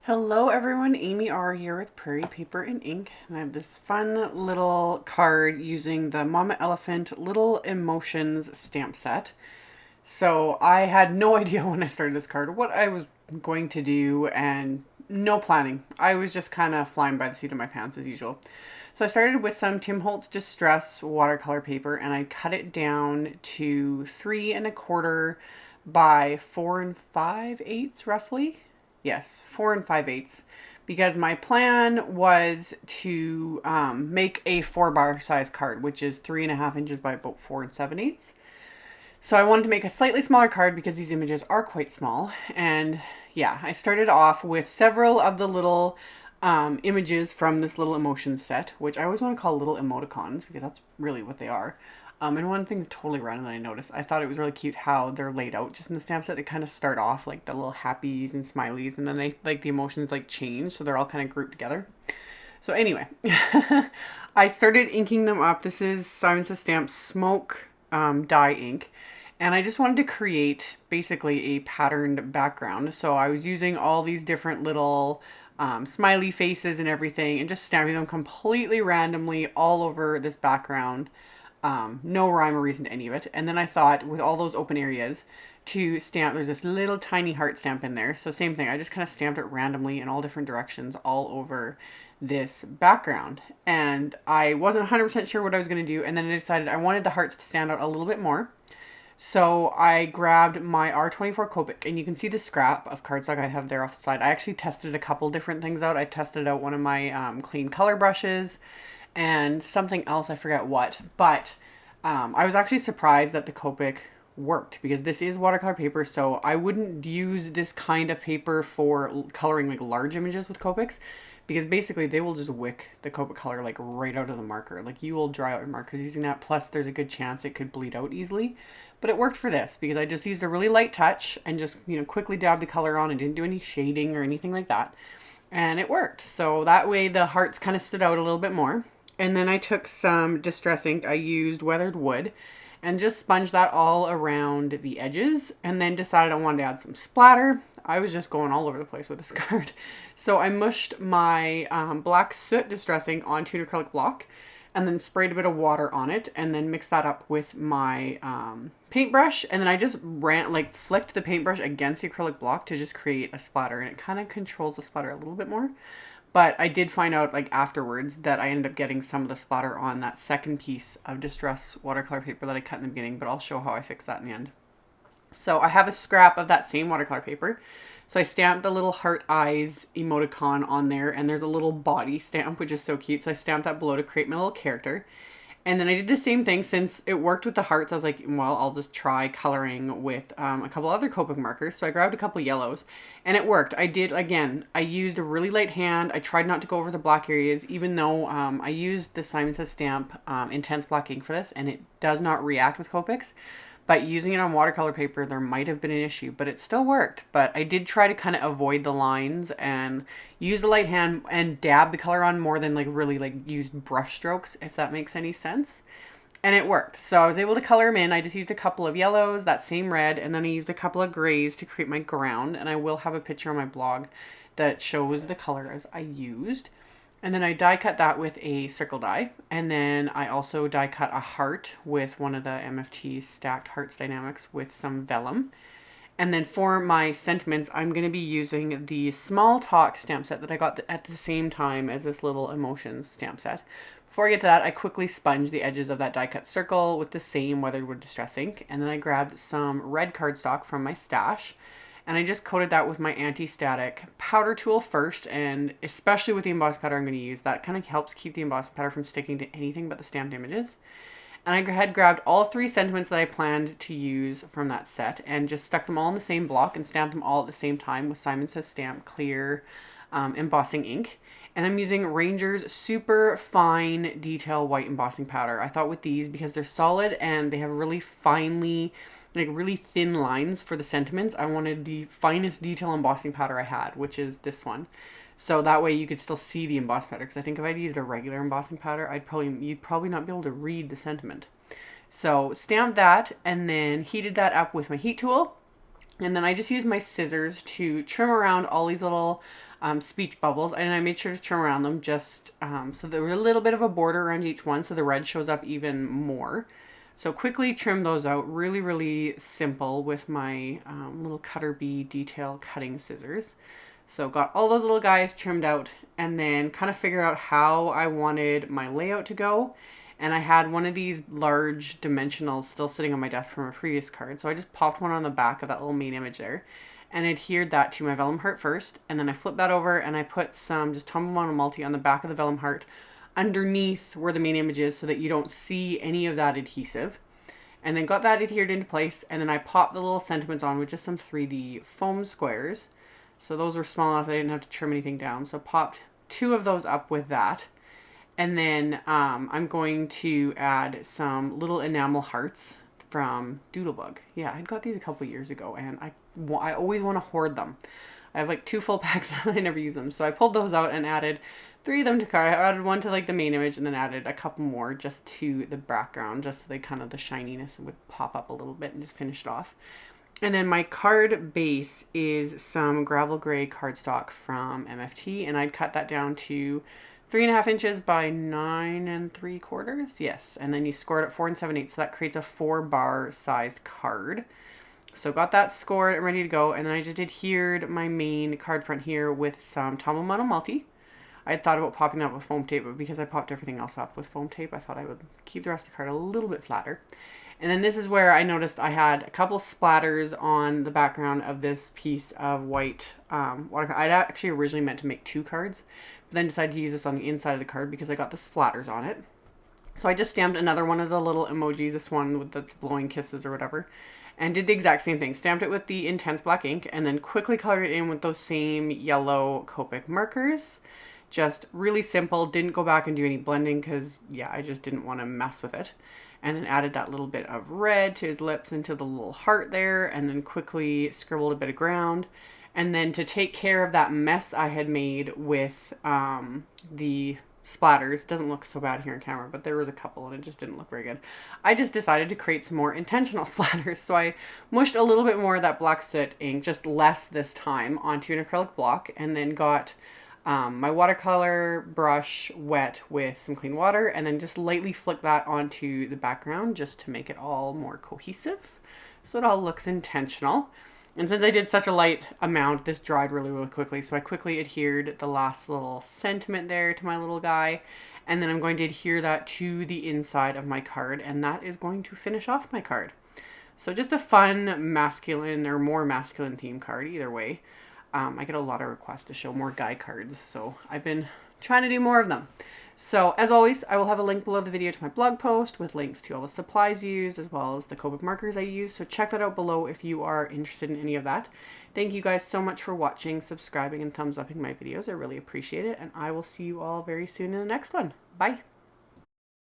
Hello everyone, Amy R here with Prairie Paper and Ink, and I have this fun little card using the Mama Elephant Little Emotions stamp set. So I had no idea when I started this card what I was going to do and no planning. I was just kind of flying by the seat of my pants as usual. So I started with some Tim Holtz Distress watercolor paper and I cut it down to 3 1/4 by 4 5/8 roughly. Yes, 4 5/8, because my plan was to make a 4 bar size card, which is 3.5 inches by about 4 7/8. So I wanted to make a slightly smaller card because these images are quite small. And yeah, I started off with several of the little images from this little emotion set, which I always want to call little emoticons because that's really what they are. And one thing totally random that I noticed, I thought it was really cute how they're laid out just in the stamp set. They kind of start off like the little happies and smileys, and then they like the emotions like change, so they're all kind of grouped together. So anyway, I started inking them up. This is Simon Says Stamp Smoke dye ink. And I just wanted to create basically a patterned background. So I was using all these different little smiley faces and everything and just stamping them completely randomly all over this background. No rhyme or reason to any of it. And then I thought with all those open areas to stamp, there's this little tiny heart stamp in there. So same thing, I just kind of stamped it randomly in all different directions all over this background. And I wasn't 100% sure what I was going to do. And then I decided I wanted the hearts to stand out a little bit more. So I grabbed my R24 Copic, and you can see the scrap of cardstock I have there off the side. I actually tested a couple different things out. I tested out one of my clean color brushes and something else, I forget what. But I was actually surprised that the Copic worked because this is watercolor paper, so I wouldn't use this kind of paper for coloring like large images with Copics because basically they will just wick the Copic color like right out of the marker. Like you will dry out your markers using that, plus there's a good chance it could bleed out easily. But it worked for this because I just used a really light touch and just, quickly dabbed the color on and didn't do any shading or anything like that. And it worked. So that way the hearts kind of stood out a little bit more. And then I took some Distress ink. I used Weathered Wood and just sponged that all around the edges, and then decided I wanted to add some splatter. I was just going all over the place with this card. So I mushed my black soot Distress ink onto an acrylic block and then sprayed a bit of water on it and then mixed that up with my paintbrush. And then I just flicked the paintbrush against the acrylic block to just create a splatter, and it kind of controls the splatter a little bit more. But I did find out afterwards that I ended up getting some of the splatter on that second piece of Distress watercolor paper that I cut in the beginning, but I'll show how I fixed that in the end. So I have a scrap of that same watercolor paper. So I stamped the little heart eyes emoticon on there, and there's a little body stamp, which is so cute. So I stamped that below to create my little character. And then I did the same thing. Since it worked with the hearts, I was like, well, I'll just try coloring with a couple other Copic markers. So I grabbed a couple yellows and it worked. I used a really light hand. I tried not to go over the black areas, even though I used the Simon Says Stamp Intense Black ink for this, and it does not react with Copics. But using it on watercolor paper, there might have been an issue, but it still worked. But I did try to kind of avoid the lines and use the light hand and dab the color on more than really use brush strokes, if that makes any sense. And it worked. So I was able to color them in. I just used a couple of yellows, that same red, and then I used a couple of grays to create my ground. And I will have a picture on my blog that shows the colors I used. And then I die cut that with a circle die. And then I also die cut a heart with one of the MFT Stacked Hearts Dynamics with some vellum. And then for my sentiments, I'm going to be using the Small Talk stamp set that I got at the same time as this little Emotions stamp set. Before I get to that, I quickly sponged the edges of that die cut circle with the same Weathered Wood Distress ink. And then I grabbed some red cardstock from my stash, and I just coated that with my anti-static powder tool first, and especially with the embossed powder I'm going to use, that kind of helps keep the embossed powder from sticking to anything but the stamped images. And I had grabbed all 3 sentiments that I planned to use from that set and just stuck them all in the same block and stamped them all at the same time with Simon Says Stamp clear embossing ink. And I'm using Ranger's super fine detail white embossing powder. I thought with these, because they're solid and they have really really thin lines for the sentiments, I wanted the finest detail embossing powder I had, which is this one. So that way you could still see the embossed powder, because I think if I'd used a regular embossing powder, you'd probably not be able to read the sentiment. So stamped that and then heated that up with my heat tool. And then I just used my scissors to trim around all these little speech bubbles, and I made sure to trim around them just so there was a little bit of a border around each one so the red shows up even more. So quickly trim those out, really, really simple with my little cutter bee detail cutting scissors. So got all those little guys trimmed out and then kind of figured out how I wanted my layout to go. And I had one of these large dimensionals still sitting on my desk from a previous card. So I just popped one on the back of that little main image there and adhered that to my vellum heart first. And then I flipped that over and I put some just Tombow Monomalty on the back of the vellum heart underneath where the main image is so that you don't see any of that adhesive. And then got that adhered into place, and then I popped the little sentiments on with just some 3D foam squares. So those were small enough that I didn't have to trim anything down. So popped 2 of those up with that. And then I'm going to add some little enamel hearts from Doodlebug. Yeah, I got these a couple years ago, and I always want to hoard them. I have like 2 full packs and I never use them. So I pulled those out and added 3 of them to card. I added 1 to like the main image and then added a couple more just to the background, just so they kind of the shininess would pop up a little bit and just finish it off. And then my card base is some Gravel Gray cardstock from MFT, and I'd cut that down to 3.5 inches by 9 3/4. Yes, and then you score it at 4 7/8, so that creates a 4-bar sized card. So got that scored and ready to go, and then I just adhered my main card front here with some Tombow Monomalty. I had thought about popping that with foam tape, but because I popped everything else off with foam tape, I thought I would keep the rest of the card a little bit flatter. And then this is where I noticed I had a couple splatters on the background of this piece of white watercolor. I'd actually originally meant to make 2 cards, but then decided to use this on the inside of the card because I got the splatters on it. So I just stamped another one of the little emojis, this one that's blowing kisses or whatever, and did the exact same thing. Stamped it with the intense black ink and then quickly colored it in with those same yellow Copic markers. Just really simple, didn't go back and do any blending because, yeah, I just didn't want to mess with it. And then added that little bit of red to his lips into the little heart there, and then quickly scribbled a bit of ground. And then to take care of that mess I had made with the splatters, doesn't look so bad here on camera, but there was a couple and it just didn't look very good. I just decided to create some more intentional splatters. So I mushed a little bit more of that black soot ink, just less this time, onto an acrylic block, and then got my watercolor brush wet with some clean water, and then just lightly flick that onto the background just to make it all more cohesive, so it all looks intentional. And since I did such a light amount, this dried really, really quickly, so I quickly adhered the last little sentiment there to my little guy, and then I'm going to adhere that to the inside of my card, and that is going to finish off my card. So just a fun masculine or more masculine theme card either way. I get a lot of requests to show more guy cards, so I've been trying to do more of them. So as always, I will have a link below the video to my blog post with links to all the supplies used as well as the Copic markers I use. So check that out below if you are interested in any of that. Thank you guys so much for watching, subscribing, and thumbs upping my videos. I really appreciate it, and I will see you all very soon in the next one. Bye!